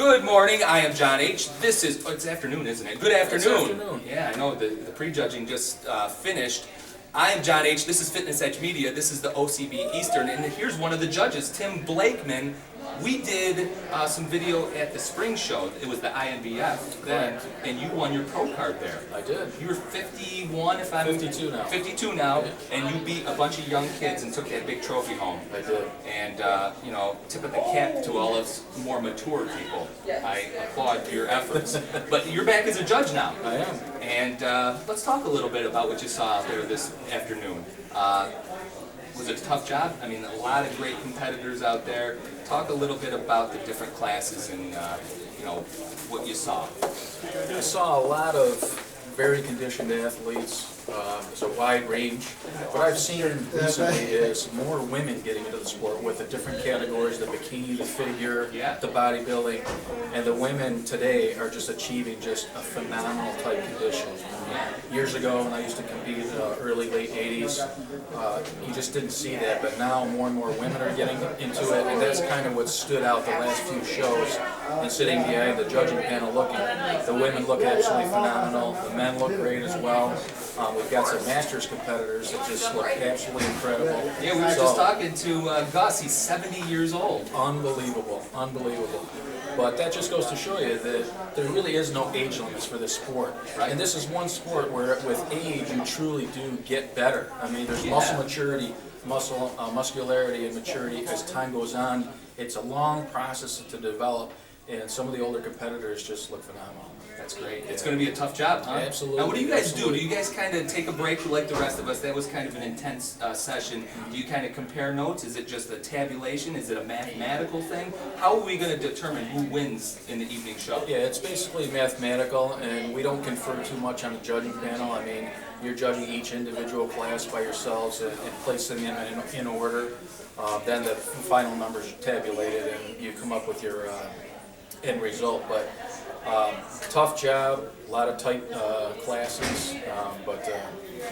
Good morning, I am John H. This is, it's afternoon, isn't it? Good afternoon. It's afternoon. Yeah, I know, the prejudging just finished. I am John H. This is Fitness Edge Media. This is the OCB Eastern, and here's one of the judges, Tim Blaakman. We did some video at the spring show. It was the INBF then, and you won your pro card there. I did. You were 51, if I'm 52 now. 52 now, and you beat a bunch of young kids and took that big trophy home. I did. And you know, tip of the cap to all us more mature people. I applaud your efforts. But you're back as a judge now. I am. And let's talk a little bit about what you saw out there this afternoon. Was it a tough job? I mean, a lot of great competitors out there. Talk a little bit about the different classes and you know, what you saw. I saw a lot of very conditioned athletes. There's a wide range. What I've seen recently is more women getting into the sport with the different categories, the bikini, the figure, the bodybuilding, and the women today are just achieving just a phenomenal type condition. Years ago when I used to compete, early, late 80s, you just didn't see that, but now more and more women are getting into it, and that's kind of what stood out the last few shows. And sitting behind the judging panel looking, the women look absolutely phenomenal, the men look great as well. We've got some Masters competitors that just look absolutely incredible. Yeah, we were just talking to Gus. He's 70 years old. Unbelievable, unbelievable. But that just goes to show you that there really is no age limits for this sport. Right. And this is one sport where with age you truly do get better. I mean, there's muscle maturity, muscularity and maturity as time goes on. It's a long process to develop, and some of the older competitors just look phenomenal. That's great. It's going to be a tough job, huh? Absolutely. Now, what do you guys do? Do you guys kind of take a break like the rest of us? That was kind of an intense session. Do you kind of compare notes? Is it just a tabulation? Is it a mathematical thing? How are we going to determine who wins in the evening show? Yeah, it's basically mathematical, and we don't confer too much on the judging panel. I mean, you're judging each individual class by yourselves and placing them in order. Then the final numbers are tabulated, and you come up with your end result. But tough job, a lot of tight classes, but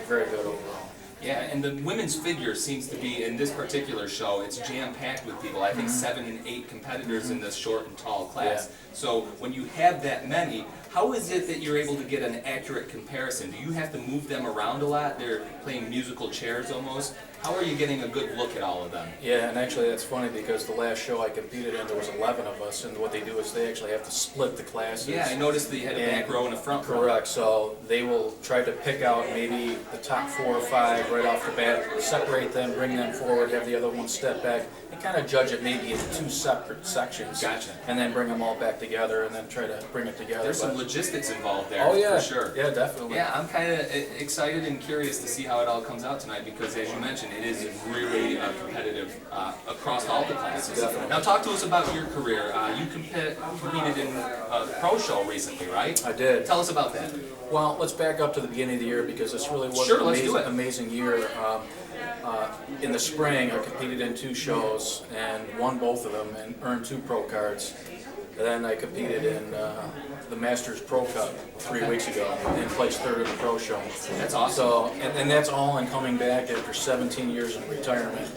very good overall. Yeah, and the women's figure seems to be, in this particular show, it's jam-packed with people. I think 7 and 8 competitors in this short and tall class. So when you have that many, how is it that you're able to get an accurate comparison? Do you have to move them around a lot? They're playing musical chairs almost. How are you getting a good look at all of them? Yeah, and actually that's funny because the last show I competed in, there was 11 of us, and what they do is they actually have to split the classes. Yeah, I noticed that you had a back row and a front row. Correct, so they will try to pick out maybe the top 4 or 5 right off the bat, separate them, bring them forward, have the other one step back, and kind of judge it maybe in 2 separate sections. Gotcha. And then bring them all back together and then try to bring it together. There's some logistics involved there, oh, yeah, for sure. Yeah, definitely. Yeah, I'm kind of excited and curious to see how it all comes out tonight because, as you mentioned, it is really competitive across all the classes. Definitely. Now, talk to us about your career. You competed in a pro show recently, right? I did. Tell us about that. Well, let's back up to the beginning of the year because this really was an amazing year. In the spring, I competed in 2 shows and won both of them and earned 2 pro cards. Then I competed in the Masters Pro Cup 3 weeks ago and placed 3rd in the pro show. That's awesome. So, and that's all in coming back after 17 years in retirement.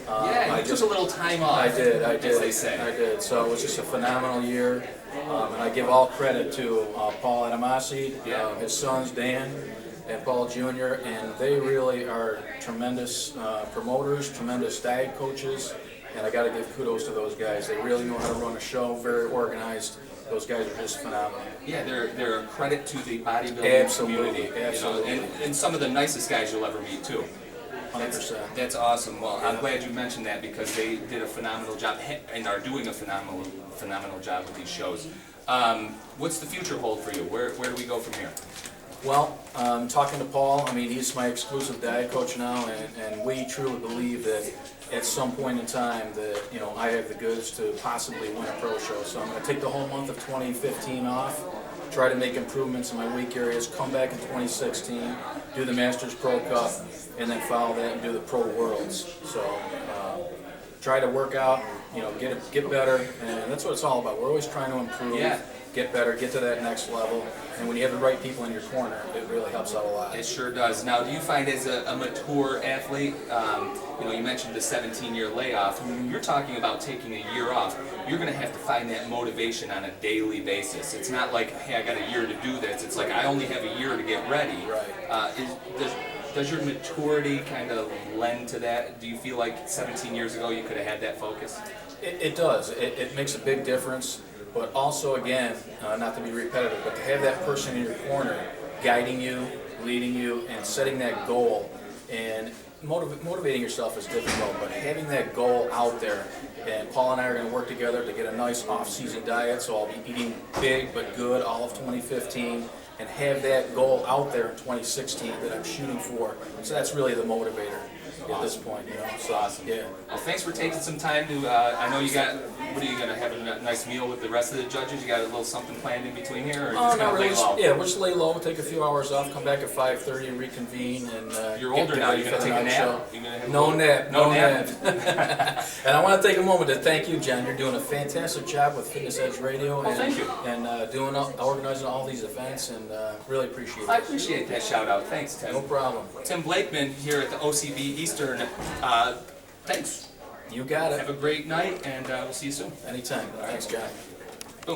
Yeah, you took a little time off. I did. As they say. I did. So it was just a phenomenal year. And I give all credit to Paul Adamasi, his sons Dan and Paul Jr., and they really are tremendous promoters, tremendous diet coaches, and I got to give kudos to those guys. They really know how to run a show, very organized. Those guys are just phenomenal. Yeah, they're a credit to the bodybuilding community. Absolutely. You know, and some of the nicest guys you'll ever meet, too. 100%. That's awesome. Well, I'm glad you mentioned that because they did a phenomenal job and are doing a phenomenal job with these shows. What's the future hold for you? Where do we go from here? Well, talking to Paul, I mean, he's my exclusive diet coach now, and we truly believe that at some point in time that, you know, I have the goods to possibly win a pro show. So I'm going to take the whole month of 2015 off, try to make improvements in my weak areas, come back in 2016, do the Masters Pro Cup, and then follow that and do the Pro Worlds. So try to work out you know, get better, and that's what it's all about. We're always trying to improve, get better, get to that next level, and when you have the right people in your corner, it really helps out a lot. It sure does. Now, do you find as a mature athlete, you know, you mentioned the 17-year layoff, you're talking about taking a year off. You're going to have to find that motivation on a daily basis. It's not like, hey, I got a year to do this. It's like, I only have a year to get ready. Right. Does your maturity kind of lend to that? Do you feel like 17 years ago you could have had that focus? It does. It makes a big difference, but also, again, not to be repetitive, but to have that person in your corner guiding you, leading you, and setting that goal. And motivating yourself is difficult, but having that goal out there, and Paul and I are going to work together to get a nice off-season diet, so I'll be eating big but good all of 2015, and have that goal out there in 2016 that I'm shooting for. So that's really the motivator at this point, you know. So, awesome. Yeah. Well, thanks for taking some time to, I know you got, what are you going to have, a nice meal with the rest of the judges? You got a little something planned in between here, or just not going to really. lay low? Yeah, we'll just lay low, take a few hours off, come back at 5:30 and reconvene. And you're older now, you're going to take a nap? No nap. No nap. And I want to take a moment to thank you, John. You're doing a fantastic job with Fitness Edge Radio. Well, thank you. And organizing all these events, and really appreciate it. I appreciate that shout out. Thanks, Tim. No problem. Tim Blaakman here at the OCB Eastern. Thanks. You got it. Have a great night, and we'll see you soon. Anytime. Thanks, John.